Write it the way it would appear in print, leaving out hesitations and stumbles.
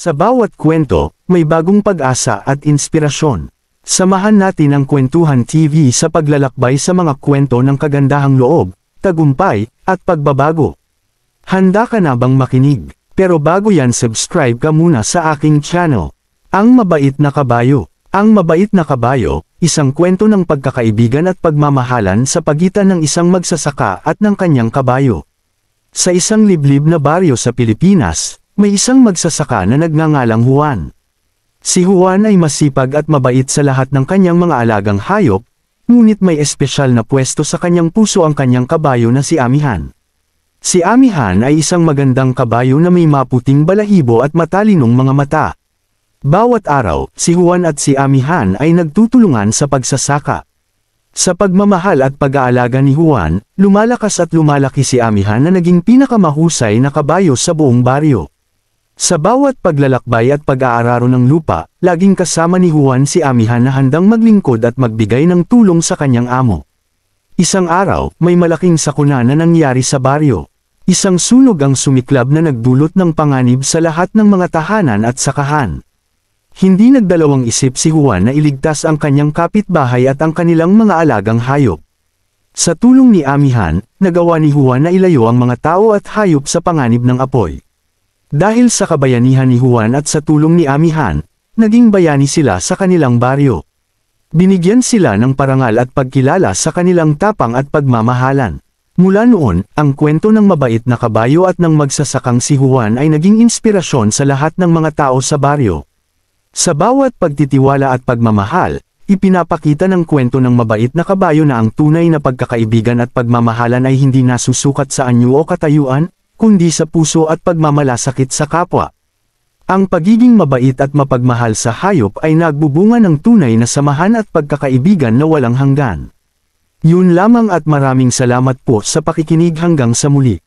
Sa bawat kwento, may bagong pag-asa at inspirasyon. Samahan natin ang Kwentuhan TV sa paglalakbay sa mga kwento ng kagandahang loob, tagumpay, at pagbabago. Handa ka na bang makinig? Pero bago yan, subscribe ka muna sa aking channel. Ang Mabait na Kabayo. Ang Mabait na Kabayo, isang kwento ng pagkakaibigan at pagmamahalan sa pagitan ng isang magsasaka at ng kanyang kabayo. Sa isang liblib na baryo sa Pilipinas, may isang magsasaka na nagngangalang Juan. Si Juan ay masipag at mabait sa lahat ng kanyang mga alagang hayop, ngunit may espesyal na pwesto sa kanyang puso ang kanyang kabayo na si Amihan. Si Amihan ay isang magandang kabayo na may maputing balahibo at matalinong mga mata. Bawat araw, si Juan at si Amihan ay nagtutulungan sa pagsasaka. Sa pagmamahal at pag-aalaga ni Juan, lumalakas at lumalaki si Amihan na naging pinakamahusay na kabayo sa buong baryo. Sa bawat paglalakbay at pag-aararo ng lupa, laging kasama ni Juan si Amihan na handang maglingkod at magbigay ng tulong sa kanyang amo. Isang araw, may malaking sakuna na nangyari sa baryo. Isang sunog ang sumiklab na nagdulot ng panganib sa lahat ng mga tahanan at sakahan. Hindi nagdalawang isip si Juan na iligtas ang kanyang kapitbahay at ang kanilang mga alagang hayop. Sa tulong ni Amihan, nagawa ni Juan na ilayo ang mga tao at hayop sa panganib ng apoy. Dahil sa kabayanihan ni Juan at sa tulong ni Amihan, naging bayani sila sa kanilang baryo. Binigyan sila ng parangal at pagkilala sa kanilang tapang at pagmamahalan. Mula noon, ang kwento ng mabait na kabayo at ng magsasakang si Juan ay naging inspirasyon sa lahat ng mga tao sa baryo. Sa bawat pagtitiwala at pagmamahal, ipinapakita ng kwento ng mabait na kabayo na ang tunay na pagkakaibigan at pagmamahalan ay hindi nasusukat sa anyo o katayuan, kundi sa puso at pagmamalasakit sa kapwa. Ang pagiging mabait at mapagmahal sa hayop ay nagbubunga ng tunay na samahan at pagkakaibigan na walang hanggan. Yun lamang at maraming salamat po sa pakikinig hanggang sa muli.